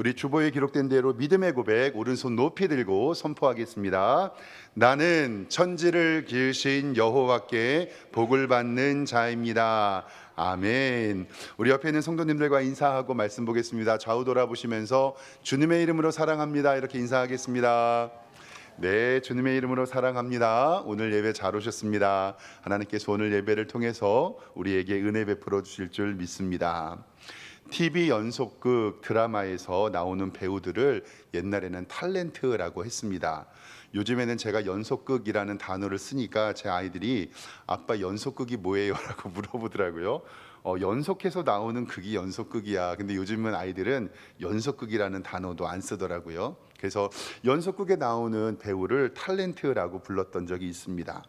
우리 주보에 기록된 대로 믿음의 고백 오른손 높이 들고 선포하겠습니다. 나는 천지를 기으신 여호와께 복을 받는 자입니다. 아멘. 우리 옆에 있는 성도님들과 인사하고 말씀 보겠습니다. 좌우 돌아보시면서 주님의 이름으로 사랑합니다 이렇게 인사하겠습니다. 네, 주님의 이름으로 사랑합니다. 오늘 예배 잘 오셨습니다. 하나님께서 오늘 예배를 통해서 우리에게 은혜 베풀어 주실 줄 믿습니다. TV 연속극 드라마에서 나오는 배우들을 옛날에는 탤런트라고 했습니다. 요즘에는 제가 연속극이라는 단어를 쓰니까 제 아이들이 아빠 연속극이 뭐예요? 라고 물어보더라고요. 연속해서 나오는 극이 연속극이야. 근데 요즘은 아이들은 연속극이라는 단어도 안 쓰더라고요. 그래서 연속극에 나오는 배우를 탤런트라고 불렀던 적이 있습니다.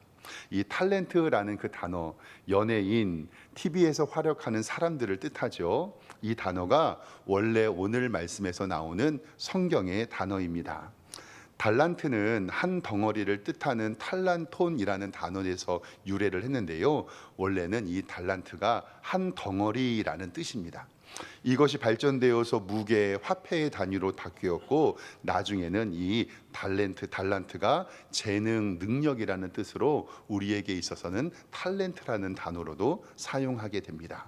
이 탤런트라는 그 단어, 연예인, TV에서 활약하는 사람들을 뜻하죠. 이 단어가 원래 오늘 말씀에서 나오는 성경의 단어입니다. 달란트는 한 덩어리를 뜻하는 탈란톤이라는 단어에서 유래를 했는데요. 원래는 이 달란트가 한 덩어리라는 뜻입니다. 이것이 발전되어서 무게, 화폐의 단위로 바뀌었고 나중에는 이 달란트가 재능, 능력이라는 뜻으로 우리에게 있어서는 탤런트라는 단어로도 사용하게 됩니다.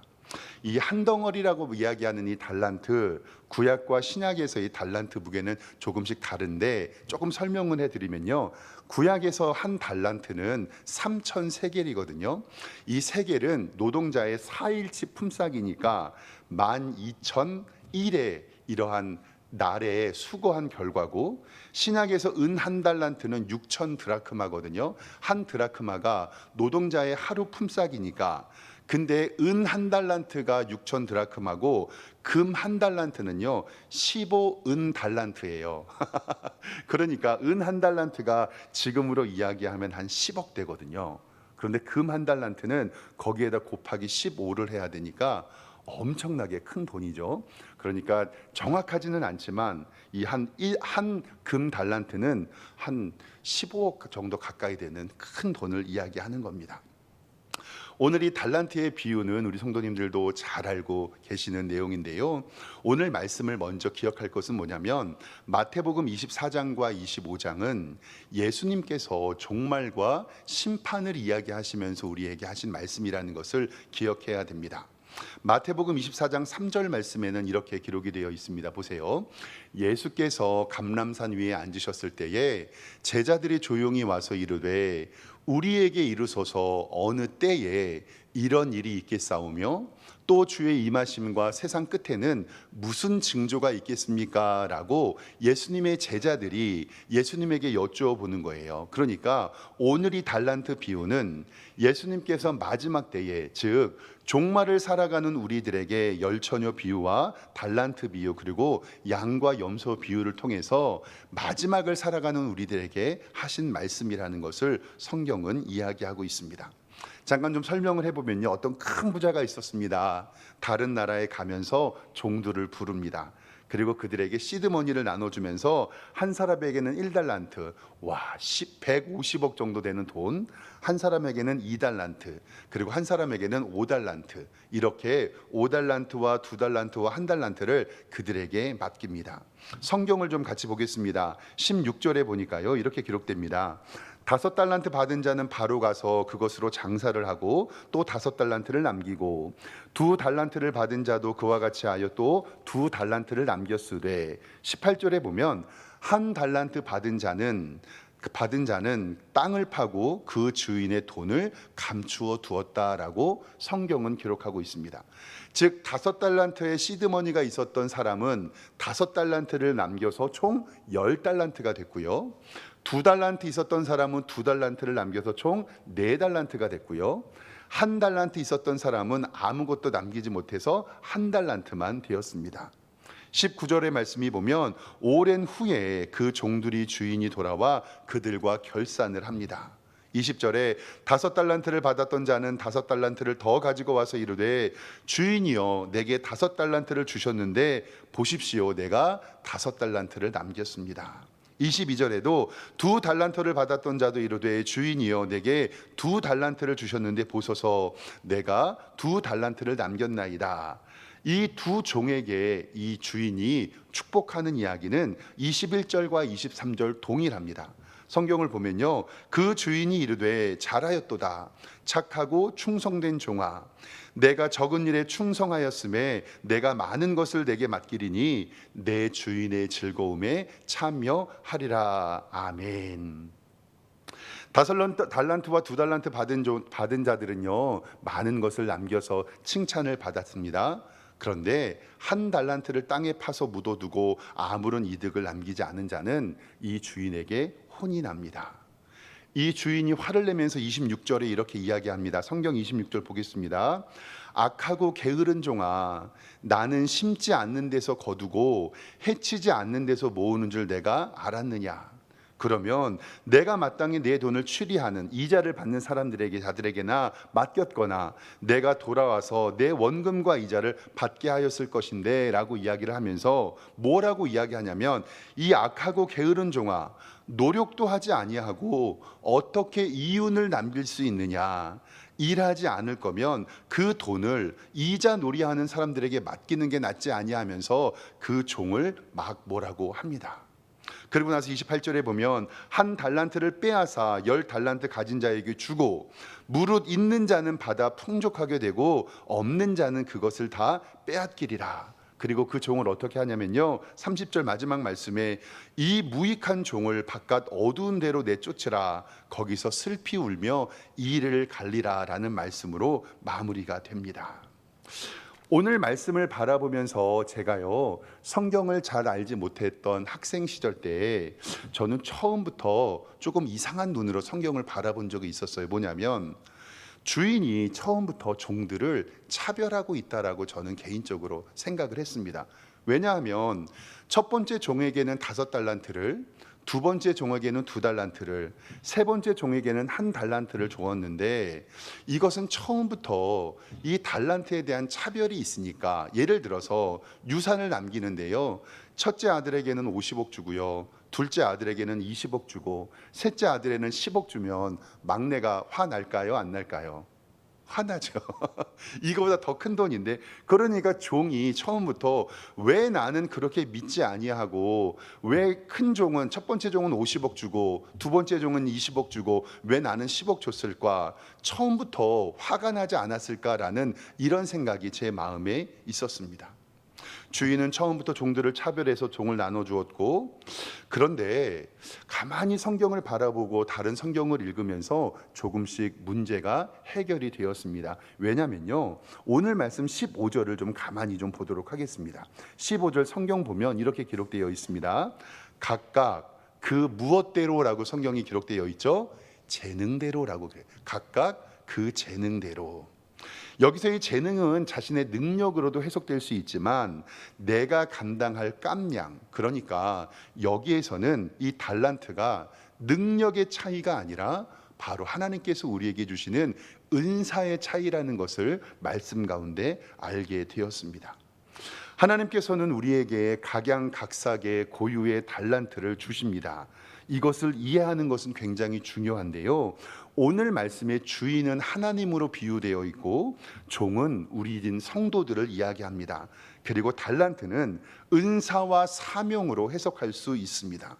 이 한 덩어리라고 이야기하는 이 달란트, 구약과 신약에서 이 달란트 무게는 조금씩 다른데 조금 설명을 해드리면요, 구약에서 한 달란트는 3천 세겔이거든요. 이 세겔은 노동자의 4일치 품삯이니까 12,001의 이러한 날에 수고한 결과고, 신약에서 은 한 달란트는 6천 드라크마거든요. 한 드라크마가 노동자의 하루 품삯이니까, 근데 은 한 달란트가 6천 드라크마고 금 한 달란트는요 15은 달란트예요. 그러니까 은 한 달란트가 지금으로 이야기하면 한 10억 되거든요. 그런데 금 한 달란트는 거기에다 곱하기 15를 해야 되니까 엄청나게 큰 돈이죠. 그러니까 정확하지는 않지만 이 한 금 달란트는 한 15억 정도 가까이 되는 큰 돈을 이야기하는 겁니다. 오늘 이 달란트의 비유는 우리 성도님들도 잘 알고 계시는 내용인데요. 오늘 말씀을 먼저 기억할 것은 뭐냐면 마태복음 24장과 25장은 예수님께서 종말과 심판을 이야기하시면서 우리에게 하신 말씀이라는 것을 기억해야 됩니다. 마태복음 24장 3절 말씀에는 이렇게 기록이 되어 있습니다. 보세요. 예수께서 감람산 위에 앉으셨을 때에 제자들이 조용히 와서 이르되 우리에게 이르소서 어느 때에 이런 일이 있겠사오며 또 주의 임하심과 세상 끝에는 무슨 징조가 있겠습니까? 라고 예수님의 제자들이 예수님에게 여쭈어보는 거예요. 그러니까 오늘 이 달란트 비유는 예수님께서 마지막 때에, 즉 종말을 살아가는 우리들에게 열처녀 비유와 달란트 비유, 그리고 양과 염소 비유를 통해서 마지막을 살아가는 우리들에게 하신 말씀이라는 것을 성경은 이야기하고 있습니다. 잠깐 좀 설명을 해보면요, 어떤 큰 부자가 있었습니다. 다른 나라에 가면서 종들을 부릅니다. 그리고 그들에게 시드머니를 나눠주면서 한 사람에게는 1달란트, 150억 정도 되는 돈, 한 사람에게는 2달란트, 그리고 한 사람에게는 5달란트, 이렇게 5달란트와 2달란트와 1달란트를 그들에게 맡깁니다. 성경을 좀 같이 보겠습니다. 16절에 보니까요, 이렇게 기록됩니다. 5달란트 받은 자는 바로 가서 그것으로 장사를 하고 또 5달란트를 남기고 2달란트를 받은 자도 그와 같이 하여 또 2달란트를 남겼으되, 18절에 보면 1달란트 받은 자는 땅을 파고 그 주인의 돈을 감추어 두었다라고 성경은 기록하고 있습니다. 즉 5달란트의 시드머니가 있었던 사람은 5달란트를 남겨서 총 10달란트가 됐고요. 2달란트 있었던 사람은 2달란트를 남겨서 총 4달란트가 됐고요. 1달란트 있었던 사람은 아무것도 남기지 못해서 1달란트만 되었습니다. 19절의 말씀이 보면 오랜 후에 그 종들이 주인이 돌아와 그들과 결산을 합니다. 20절에 5달란트를 받았던 자는 5달란트를 더 가지고 와서 이르되 주인이여 내게 5달란트를 주셨는데 보십시오 내가 5달란트를 남겼습니다. 22절에도 2달란트를 받았던 자도 이르되 주인이여 내게 2달란트를 주셨는데 보소서 내가 2달란트를 남겼나이다. 이 두 종에게 이 주인이 축복하는 이야기는 21절과 23절 동일합니다. 성경을 보면요, 그 주인이 이르되 잘하였도다 착하고 충성된 종아, 내가 적은 일에 충성하였음에 내가 많은 것을 내게 맡기리니 내 주인의 즐거움에 참여하리라. 아멘. 5달란트와 2달란트 받은 자들은요, 많은 것을 남겨서 칭찬을 받았습니다. 그런데 1달란트를 땅에 파서 묻어두고 아무런 이득을 남기지 않은 자는 이 주인에게 혼이 납니다. 이 주인이 화를 내면서 26절에 이렇게 이야기합니다. 성경 26절 보겠습니다. 악하고 게으른 종아, 나는 심지 않는 데서 거두고 해치지 않는 데서 모으는 줄 내가 알았느냐. 그러면 내가 마땅히 내 돈을 취리하는 이자를 받는 자들에게나 맡겼거나 내가 돌아와서 내 원금과 이자를 받게 하였을 것인데 라고 이야기를 하면서 뭐라고 이야기하냐면, 이 악하고 게으른 종아, 노력도 하지 아니하고 어떻게 이윤을 남길 수 있느냐. 일하지 않을 거면 그 돈을 이자 놀이하는 사람들에게 맡기는 게 낫지 아니하면서 그 종을 막 뭐라고 합니다. 그리고 나서 28절에 보면 1달란트를 빼앗아 10달란트 가진 자에게 주고 무릇 있는 자는 받아 풍족하게 되고 없는 자는 그것을 다 빼앗기리라. 그리고 그 종을 어떻게 하냐면요, 30절 마지막 말씀에 이 무익한 종을 바깥 어두운 데로 내쫓으라. 거기서 슬피 울며 이를 갈리라 라는 말씀으로 마무리가 됩니다. 오늘 말씀을 바라보면서 제가요, 성경을 잘 알지 못했던 학생 시절 때 저는 처음부터 조금 이상한 눈으로 성경을 바라본 적이 있었어요. 뭐냐면 주인이 처음부터 종들을 차별하고 있다라고 저는 개인적으로 생각을 했습니다. 왜냐하면 첫 번째 종에게는 5달란트를, 두 번째 종에게는 2달란트를, 세 번째 종에게는 1달란트를 주었는데, 이것은 처음부터 이 달란트에 대한 차별이 있으니까, 예를 들어서 유산을 남기는데요, 첫째 아들에게는 50억 주고요, 둘째 아들에게는 20억 주고 셋째 아들에는 10억 주면 막내가 화날까요? 안 날까요? 화나죠. 이거보다 더 큰 돈인데. 그러니까 종이 처음부터 왜 나는 그렇게 믿지 아니하고, 왜 큰 종은, 첫 번째 종은 50억 주고 두 번째 종은 20억 주고 왜 나는 10억 줬을까, 처음부터 화가 나지 않았을까라는 이런 생각이 제 마음에 있었습니다. 주인은 처음부터 종들을 차별해서 종을 나눠주었고, 그런데 가만히 성경을 바라보고 다른 성경을 읽으면서 조금씩 문제가 해결이 되었습니다. 왜냐면요, 오늘 말씀 15절을 좀 가만히 좀 보도록 하겠습니다. 15절 성경 보면 이렇게 기록되어 있습니다. 각각 그 무엇대로라고 성경이 기록되어 있죠. 재능대로라고 그래요. 각각 그 재능대로. 여기서의 재능은 자신의 능력으로도 해석될 수 있지만 내가 감당할 깜냥, 그러니까 여기에서는 이 달란트가 능력의 차이가 아니라 바로 하나님께서 우리에게 주시는 은사의 차이라는 것을 말씀 가운데 알게 되었습니다. 하나님께서는 우리에게 각양각색의 고유의 달란트를 주십니다. 이것을 이해하는 것은 굉장히 중요한데요, 오늘 말씀의 주인은 하나님으로 비유되어 있고 종은 우리인 성도들을 이야기합니다. 그리고 달란트는 은사와 사명으로 해석할 수 있습니다.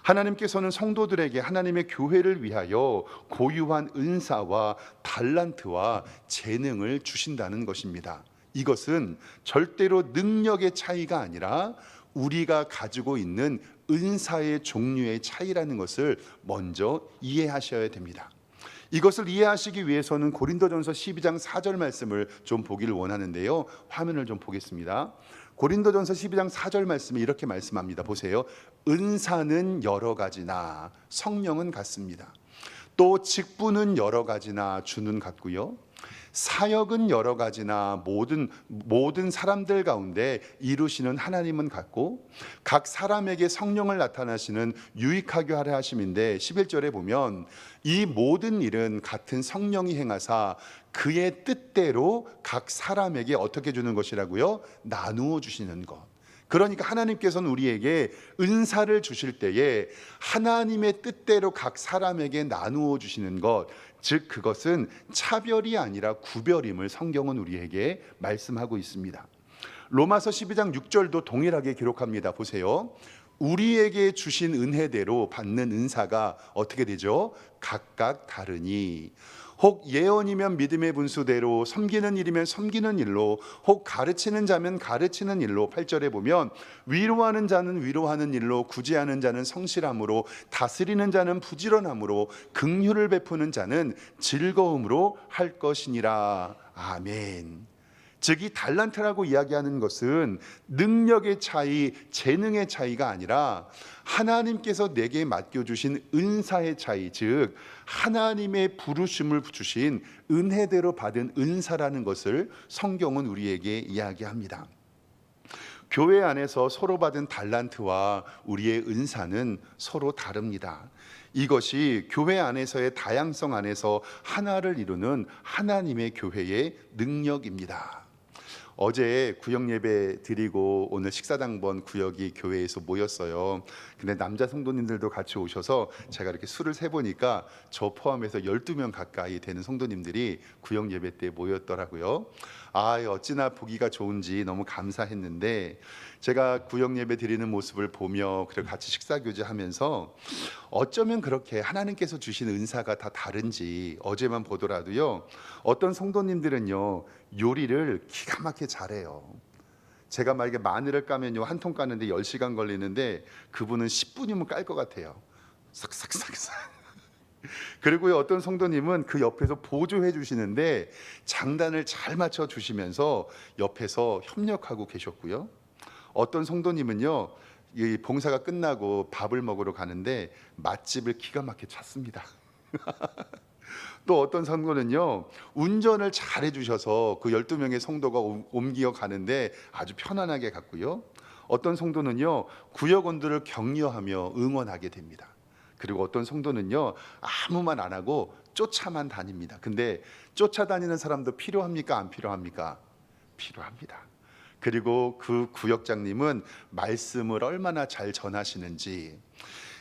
하나님께서는 성도들에게 하나님의 교회를 위하여 고유한 은사와 달란트와 재능을 주신다는 것입니다. 이것은 절대로 능력의 차이가 아니라 우리가 가지고 있는 은사의 종류의 차이라는 것을 먼저 이해하셔야 됩니다. 이것을 이해하시기 위해서는 고린도전서 12장 4절 말씀을 좀 보기를 원하는데요, 화면을 좀 보겠습니다. 고린도전서 12장 4절 말씀에 이렇게 말씀합니다. 보세요. 은사는 여러 가지나 성령은 같습니다. 또 직분은 여러 가지나 주는 같고요, 사역은 여러 가지나 모든 사람들 가운데 이루시는 하나님은 같고, 각 사람에게 성령을 나타나시는 유익하게 하려 하심인데, 11절에 보면 이 모든 일은 같은 성령이 행하사 그의 뜻대로 각 사람에게 어떻게 주는 것이라고요? 나누어 주시는 것. 그러니까 하나님께서는 우리에게 은사를 주실 때에 하나님의 뜻대로 각 사람에게 나누어 주시는 것, 즉 그것은 차별이 아니라 구별임을 성경은 우리에게 말씀하고 있습니다. 로마서 12장 6절도 동일하게 기록합니다. 보세요. 우리에게 주신 은혜대로 받는 은사가 어떻게 되죠? 각각 다르니 혹 예언이면 믿음의 분수대로, 섬기는 일이면 섬기는 일로, 혹 가르치는 자면 가르치는 일로. 8절에 보면 위로하는 자는 위로하는 일로, 구제하는 자는 성실함으로, 다스리는 자는 부지런함으로, 긍휼을 베푸는 자는 즐거움으로 할 것이니라. 아멘. 즉 이 달란트라고 이야기하는 것은 능력의 차이, 재능의 차이가 아니라 하나님께서 내게 맡겨주신 은사의 차이, 즉 하나님의 부르심을 주신 은혜대로 받은 은사라는 것을 성경은 우리에게 이야기합니다. 교회 안에서 서로 받은 달란트와 우리의 은사는 서로 다릅니다. 이것이 교회 안에서의 다양성 안에서 하나를 이루는 하나님의 교회의 능력입니다. 어제 구역 예배 드리고 오늘 식사당번 구역이 교회에서 모였어요. 근데 남자 성도님들도 같이 오셔서 제가 이렇게 수를 세보니까 저 포함해서 12명 가까이 되는 성도님들이 구역 예배 때 모였더라고요. 어찌나 보기가 좋은지 너무 감사했는데, 제가 구역 예배 드리는 모습을 보며 그리고 같이 식사 교제하면서 어쩌면 그렇게 하나님께서 주신 은사가 다 다른지 어제만 보더라도요, 어떤 성도님들은요 요리를 기가 막히게 잘해요. 제가 만약에 마늘을 까면요 한 통 까는데 10시간 걸리는데 그분은 10분이면 깔 것 같아요. 싹싹싹싹. 그리고 어떤 성도님은 그 옆에서 보조해 주시는데 장단을 잘 맞춰 주시면서 옆에서 협력하고 계셨고요. 어떤 성도님은요 이 봉사가 끝나고 밥을 먹으러 가는데 맛집을 기가 막히게 찾습니다. 또 어떤 성도는요 운전을 잘 해주셔서 그 12명의 성도가 옮겨 가는데 아주 편안하게 갔고요. 어떤 성도는요 구역원들을 격려하며 응원하게 됩니다. 그리고 어떤 성도는요 아무 말 안 하고 쫓아만 다닙니다. 근데 쫓아다니는 사람도 필요합니까? 안 필요합니까? 필요합니다. 그리고 그 구역장님은 말씀을 얼마나 잘 전하시는지,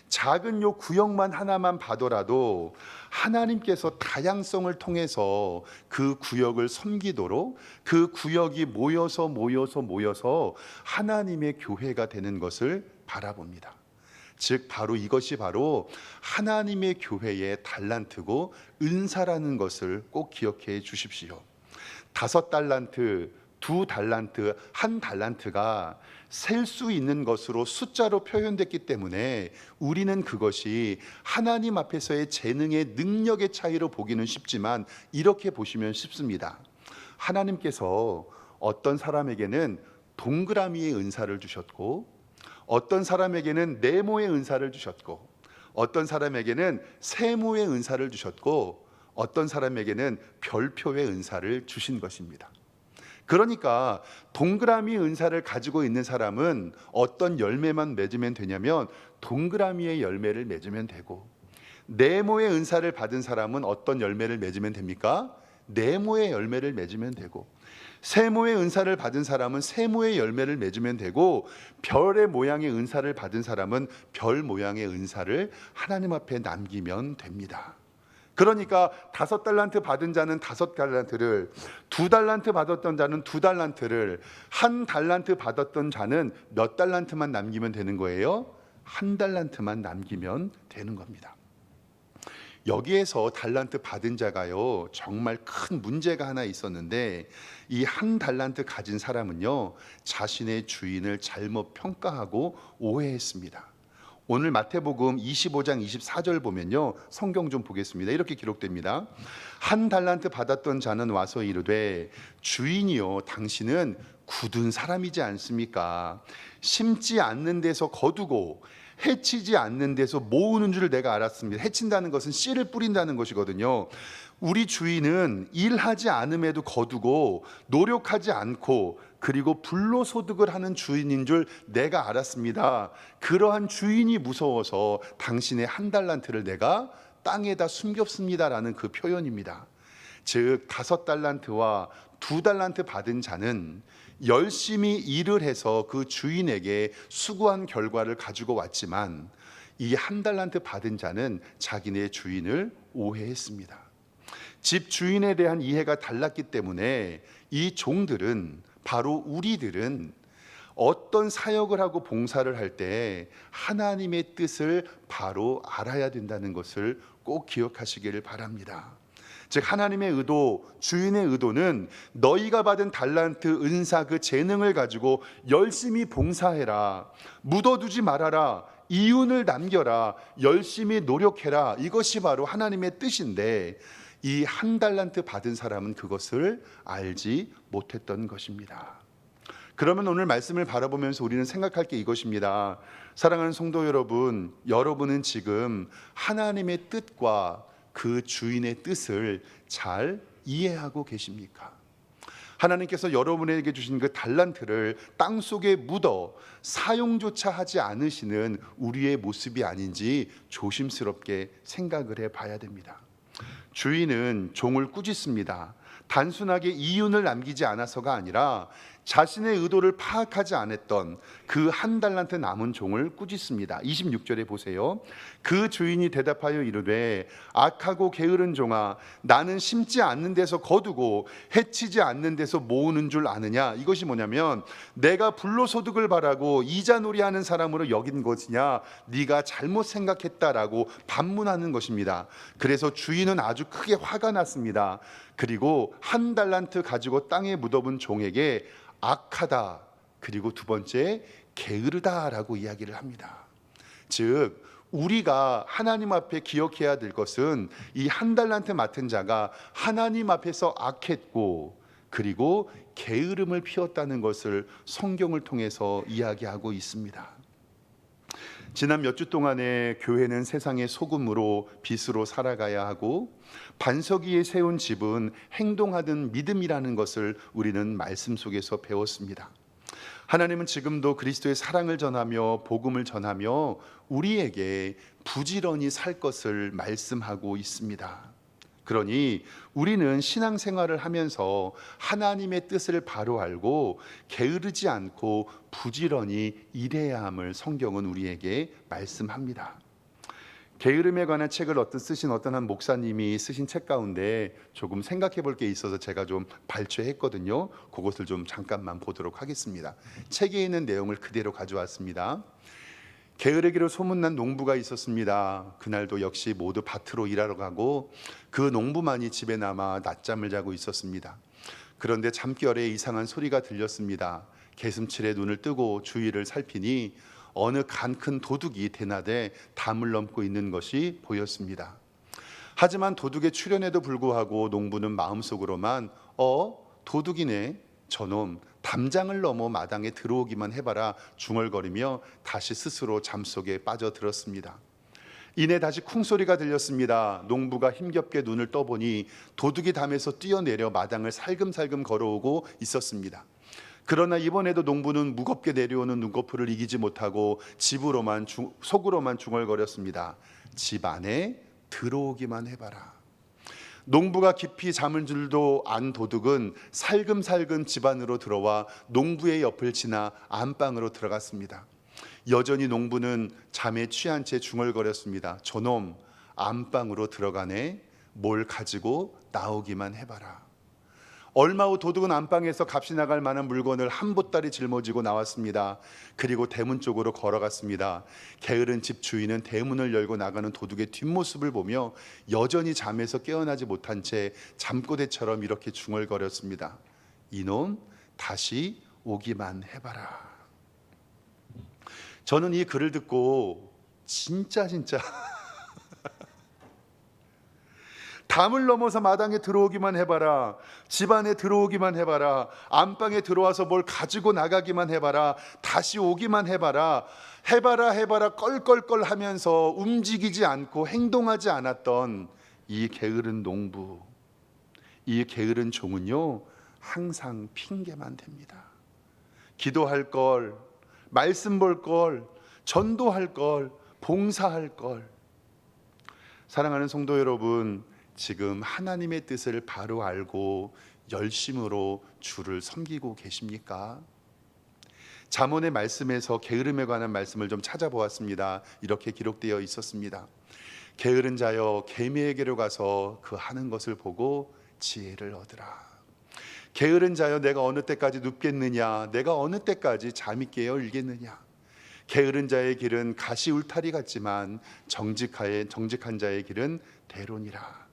작은 요 구역만 하나만 봐더라도 하나님께서 다양성을 통해서 그 구역을 섬기도록 그 구역이 모여서 하나님의 교회가 되는 것을 바라봅니다. 즉 바로 이것이 바로 하나님의 교회의 달란트고 은사라는 것을 꼭 기억해 주십시오. 5달란트, 2달란트, 1달란트가 셀 수 있는 것으로 숫자로 표현됐기 때문에 우리는 그것이 하나님 앞에서의 재능의 능력의 차이로 보기는 쉽지만 이렇게 보시면 쉽습니다. 하나님께서 어떤 사람에게는 동그라미의 은사를 주셨고, 어떤 사람에게는 네모의 은사를 주셨고, 어떤 사람에게는 세모의 은사를 주셨고, 어떤 사람에게는 별표의 은사를 주신 것입니다. 그러니까 동그라미 은사를 가지고 있는 사람은 어떤 열매만 맺으면 되냐면 동그라미의 열매를 맺으면 되고, 네모의 은사를 받은 사람은 어떤 열매를 맺으면 됩니까? 네모의 열매를 맺으면 되고, 세모의 은사를 받은 사람은 세모의 열매를 맺으면 되고, 별의 모양의 은사를 받은 사람은 별 모양의 은사를 하나님 앞에 남기면 됩니다. 그러니까 5달란트 받은 자는 5달란트를, 2달란트 받았던 자는 2달란트를, 1달란트 받았던 자는 몇 달란트만 남기면 되는 거예요? 1달란트만 남기면 되는 겁니다. 여기에서 달란트 받은 자가요 정말 큰 문제가 하나 있었는데, 이 1달란트 가진 사람은요 자신의 주인을 잘못 평가하고 오해했습니다. 오늘 마태복음 25장 24절 보면요, 성경 좀 보겠습니다. 이렇게 기록됩니다. 1달란트 받았던 자는 와서 이르되 주인이요 당신은 굳은 사람이지 않습니까? 심지 않는 데서 거두고 해치지 않는 데서 모으는 줄 내가 알았습니다. 해친다는 것은 씨를 뿌린다는 것이거든요. 우리 주인은 일하지 않음에도 거두고 노력하지 않고 그리고 불로소득을 하는 주인인 줄 내가 알았습니다. 그러한 주인이 무서워서 당신의 1달란트를 내가 땅에다 숨겼습니다라는 그 표현입니다. 즉 5달란트와 2달란트 받은 자는 열심히 일을 해서 그 주인에게 수고한 결과를 가지고 왔지만, 이 1달란트 받은 자는 자기네 주인을 오해했습니다. 집 주인에 대한 이해가 달랐기 때문에 이 종들은 바로 우리들은 어떤 사역을 하고 봉사를 할 때 하나님의 뜻을 바로 알아야 된다는 것을 꼭 기억하시기를 바랍니다. 즉 하나님의 의도, 주인의 의도는 너희가 받은 달란트, 은사, 그 재능을 가지고 열심히 봉사해라, 묻어두지 말아라, 이윤을 남겨라, 열심히 노력해라, 이것이 바로 하나님의 뜻인데 이 한 달란트 받은 사람은 그것을 알지 못했던 것입니다. 그러면 오늘 말씀을 바라보면서 우리는 생각할 게 이것입니다. 사랑하는 성도 여러분, 여러분은 지금 하나님의 뜻과 그 주인의 뜻을 잘 이해하고 계십니까? 하나님께서 여러분에게 주신 그 달란트를 땅속에 묻어 사용조차 하지 않으시는 우리의 모습이 아닌지 조심스럽게 생각을 해봐야 됩니다. 주인은 종을 꾸짖습니다. 단순하게 이윤을 남기지 않아서가 아니라 자신의 의도를 파악하지 않았던 그 한 달란트 남은 종을 꾸짖습니다. 26절에 보세요. 그 주인이 대답하여 이르되 악하고 게으른 종아, 나는 심지 않는 데서 거두고 해치지 않는 데서 모으는 줄 아느냐. 이것이 뭐냐면 내가 불로소득을 바라고 이자놀이하는 사람으로 여긴 것이냐, 네가 잘못 생각했다라고 반문하는 것입니다. 그래서 주인은 아주 크게 화가 났습니다. 그리고 한 달란트 가지고 땅에 묻어본 종에게 악하다, 그리고 두 번째 게으르다라고 이야기를 합니다. 즉 우리가 하나님 앞에 기억해야 될 것은 이 한 달란트 맡은 자가 하나님 앞에서 악했고 그리고 게으름을 피웠다는 것을 성경을 통해서 이야기하고 있습니다. 지난 몇 주 동안에 교회는 세상의 소금으로 빛으로 살아가야 하고 반석 위에 세운 집은 행동하는 믿음이라는 것을 우리는 말씀 속에서 배웠습니다. 하나님은 지금도 그리스도의 사랑을 전하며 복음을 전하며 우리에게 부지런히 살 것을 말씀하고 있습니다. 그러니 우리는 신앙생활을 하면서 하나님의 뜻을 바로 알고 게으르지 않고 부지런히 일해야 함을 성경은 우리에게 말씀합니다. 게으름에 관한 책을 쓰신 어떤 한 목사님이 쓰신 책 가운데 조금 생각해 볼 게 있어서 제가 좀 발췌했거든요. 그것을 좀 잠깐만 보도록 하겠습니다. 책에 있는 내용을 그대로 가져왔습니다. 게으르기로 소문난 농부가 있었습니다. 그날도 역시 모두 밭으로 일하러 가고 그 농부만이 집에 남아 낮잠을 자고 있었습니다. 그런데 잠결에 이상한 소리가 들렸습니다. 개슴칠에 눈을 뜨고 주위를 살피니 어느 간 큰 도둑이 대낮에 담을 넘고 있는 것이 보였습니다. 하지만 도둑의 출현에도 불구하고 농부는 마음속으로만 도둑이네, 저놈 담장을 넘어 마당에 들어오기만 해봐라 중얼거리며 다시 스스로 잠속에 빠져들었습니다. 이내 다시 쿵소리가 들렸습니다. 농부가 힘겹게 눈을 떠보니 도둑이 담에서 뛰어내려 마당을 살금살금 걸어오고 있었습니다. 그러나 이번에도 농부는 무겁게 내려오는 눈꺼풀을 이기지 못하고 속으로만 중얼거렸습니다. 집 안에 들어오기만 해봐라. 농부가 깊이 잠을 줄도 안 도둑은 살금살금 집 안으로 들어와 농부의 옆을 지나 안방으로 들어갔습니다. 여전히 농부는 잠에 취한 채 중얼거렸습니다. 저놈 안방으로 들어가네, 뭘 가지고 나오기만 해봐라. 얼마 후 도둑은 안방에서 값이 나갈 만한 물건을 한 보따리 짊어지고 나왔습니다. 그리고 대문 쪽으로 걸어갔습니다. 게으른 집 주인은 대문을 열고 나가는 도둑의 뒷모습을 보며 여전히 잠에서 깨어나지 못한 채 잠꼬대처럼 이렇게 중얼거렸습니다. 이놈 다시 오기만 해봐라. 저는 이 글을 듣고 진짜 담을 넘어서 마당에 들어오기만 해봐라, 집 안에 들어오기만 해봐라, 안방에 들어와서 뭘 가지고 나가기만 해봐라, 다시 오기만 해봐라, 해봐라 껄껄껄 하면서 움직이지 않고 행동하지 않았던 이 게으른 농부, 이 게으른 종은요 항상 핑계만 댑니다. 기도할 걸, 말씀 볼 걸, 전도할 걸, 봉사할 걸. 사랑하는 성도 여러분, 지금 하나님의 뜻을 바로 알고 열심으로 주를 섬기고 계십니까? 잠언의 말씀에서 게으름에 관한 말씀을 좀 찾아보았습니다. 이렇게 기록되어 있었습니다. 게으른 자여, 개미에게로 가서 그 하는 것을 보고 지혜를 얻으라. 게으른 자여 내가 어느 때까지 눕겠느냐, 내가 어느 때까지 잠이 깨어 일겠느냐. 게으른 자의 길은 가시 울타리 같지만 정직한 자의 길은 대론이라.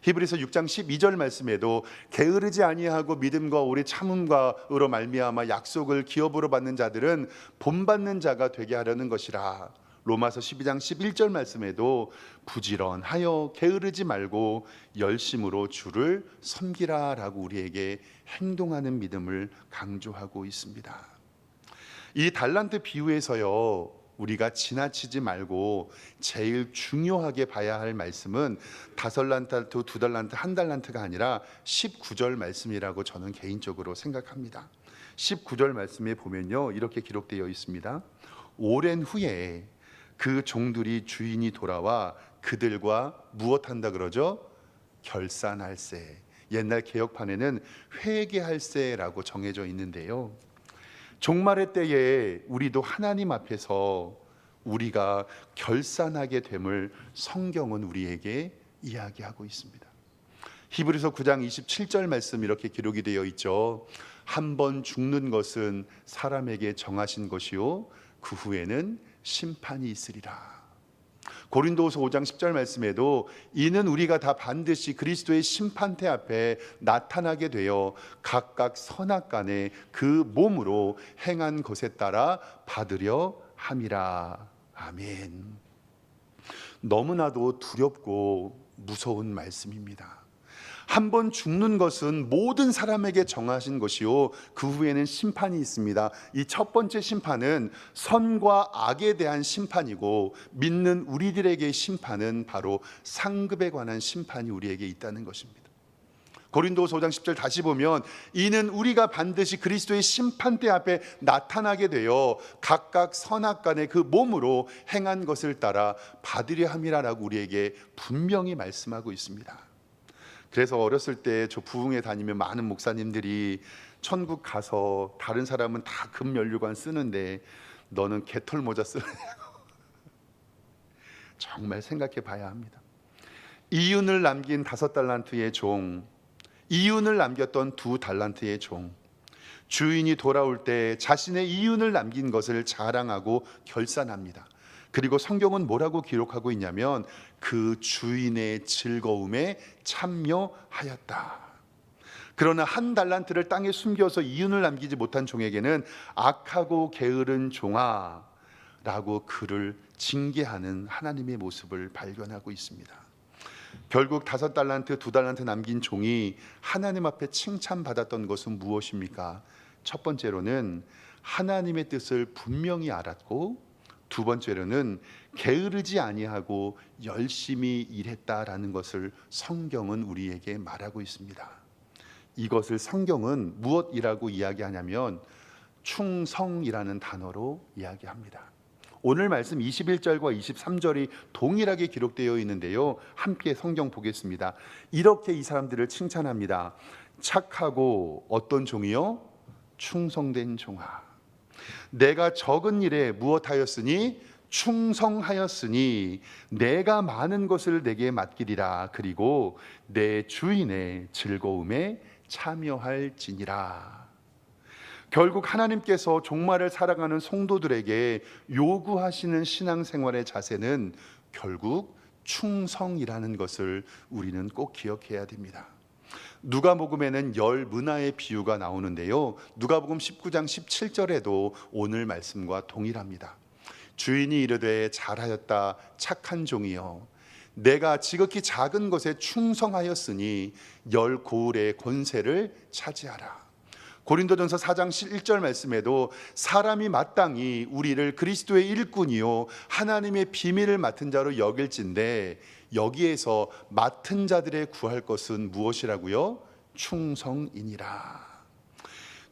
히브리서 6장 12절 말씀에도 게으르지 아니하고 믿음과 오래 참음과로 말미암아 약속을 기업으로 받는 자들은 본받는 자가 되게 하려는 것이라. 로마서 12장 11절 말씀에도 부지런하여 게으르지 말고 열심으로 주를 섬기라라고 우리에게 행동하는 믿음을 강조하고 있습니다. 이 달란트 비유에서요, 우리가 지나치지 말고 제일 중요하게 봐야 할 말씀은 5달란트, 2달란트, 1달란트가 아니라 19절 말씀이라고 저는 개인적으로 생각합니다. 19절 말씀에 보면요, 이렇게 기록되어 있습니다. 오랜 후에 그 종들이 주인이 돌아와 그들과 무엇한다 그러죠? 결산할세. 옛날 개역판에는 회개할세라고 정해져 있는데요, 종말의 때에 우리도 하나님 앞에서 우리가 결산하게 됨을 성경은 우리에게 이야기하고 있습니다. 히브리서 9장 27절 말씀 이렇게 기록이 되어 있죠. 한 번 죽는 것은 사람에게 정하신 것이요 그 후에는 심판이 있으리라. 고린도후서 5장 10절 말씀에도 이는 우리가 다 반드시 그리스도의 심판대 앞에 나타나게 되어 각각 선악간에 그 몸으로 행한 것에 따라 받으려 함이라. 아멘. 너무나도 두렵고 무서운 말씀입니다. 한 번 죽는 것은 모든 사람에게 정하신 것이요 그 후에는 심판이 있습니다. 이 첫 번째 심판은 선과 악에 대한 심판이고, 믿는 우리들에게 심판은 바로 상급에 관한 심판이 우리에게 있다는 것입니다. 고린도후서 5장 10절 다시 보면 이는 우리가 반드시 그리스도의 심판대 앞에 나타나게 되어 각각 선악간에 그 몸으로 행한 것을 따라 받으려 함이라라고 우리에게 분명히 말씀하고 있습니다. 그래서 어렸을 때 저 부흥회 다니면 많은 목사님들이 천국 가서 다른 사람은 다 금연료관 쓰는데 너는 개털 모자 쓰느냐고 정말 생각해 봐야 합니다. 이윤을 남긴 5달란트의 종, 이윤을 남겼던 2달란트의 종, 주인이 돌아올 때 자신의 이윤을 남긴 것을 자랑하고 결산합니다. 그리고 성경은 뭐라고 기록하고 있냐면 그 주인의 즐거움에 참여하였다. 그러나 1달란트를 땅에 숨겨서 이윤을 남기지 못한 종에게는 악하고 게으른 종아 라고 그를 징계하는 하나님의 모습을 발견하고 있습니다. 결국 5달란트, 2달란트 남긴 종이 하나님 앞에 칭찬받았던 것은 무엇입니까? 첫 번째로는 하나님의 뜻을 분명히 알았고, 두 번째로는 게으르지 아니하고 열심히 일했다라는 것을 성경은 우리에게 말하고 있습니다. 이것을 성경은 무엇이라고 이야기하냐면 충성이라는 단어로 이야기합니다. 오늘 말씀 21절과 23절이 동일하게 기록되어 있는데요, 함께 성경 보겠습니다. 이렇게 이 사람들을 칭찬합니다. 착하고 어떤 종이요? 충성된 종아, 내가 적은 일에 무엇하였으니? 충성하였으니 내가 많은 것을 내게 맡기리라. 그리고 내 주인의 즐거움에 참여할지니라. 결국 하나님께서 종말을 살아가는 성도들에게 요구하시는 신앙생활의 자세는 결국 충성이라는 것을 우리는 꼭 기억해야 됩니다. 누가복음에는 10문화의 비유가 나오는데요, 누가복음 19장 17절에도 오늘 말씀과 동일합니다. 주인이 이르되 잘하였다 착한 종이여, 내가 지극히 작은 것에 충성하였으니 10고을의 권세를 차지하라. 고린도전서 4장 1절 말씀에도 사람이 마땅히 우리를 그리스도의 일꾼이요 하나님의 비밀을 맡은 자로 여길진대, 여기에서 맡은 자들의 구할 것은 무엇이라고요? 충성이니라.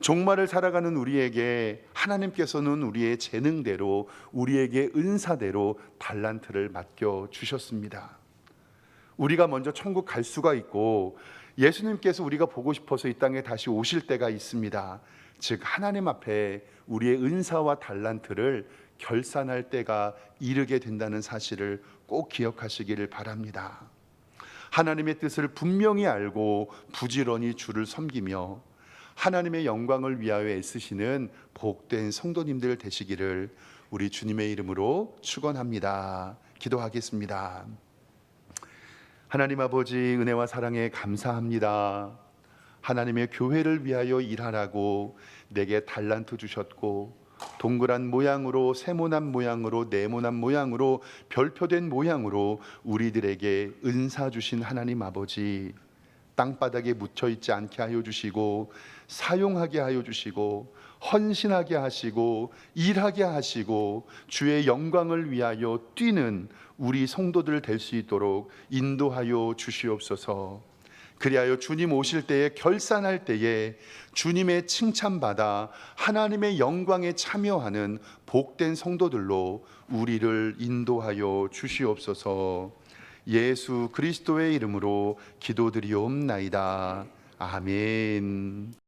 종말을 살아가는 우리에게 하나님께서는 우리의 재능대로, 우리에게 은사대로 달란트를 맡겨 주셨습니다. 우리가 먼저 천국 갈 수가 있고, 예수님께서 우리가 보고 싶어서 이 땅에 다시 오실 때가 있습니다. 즉 하나님 앞에 우리의 은사와 달란트를 결산할 때가 이르게 된다는 사실을 꼭 기억하시기를 바랍니다. 하나님의 뜻을 분명히 알고 부지런히 주를 섬기며 하나님의 영광을 위하여 애쓰시는 복된 성도님들 되시기를 우리 주님의 이름으로 축원합니다. 기도하겠습니다. 하나님 아버지, 은혜와 사랑에 감사합니다. 하나님의 교회를 위하여 일하라고 내게 달란트 주셨고, 동그란 모양으로, 세모난 모양으로, 네모난 모양으로, 별표된 모양으로 우리들에게 은사 주신 하나님 아버지, 땅바닥에 묻혀 있지 않게 하여 주시고, 사용하게 하여 주시고, 헌신하게 하시고, 일하게 하시고, 주의 영광을 위하여 뛰는 우리 성도들 될 수 있도록 인도하여 주시옵소서. 그리하여 주님 오실 때에, 결산할 때에 주님의 칭찬받아 하나님의 영광에 참여하는 복된 성도들로 우리를 인도하여 주시옵소서. 예수 그리스도의 이름으로 기도드리옵나이다. 아멘.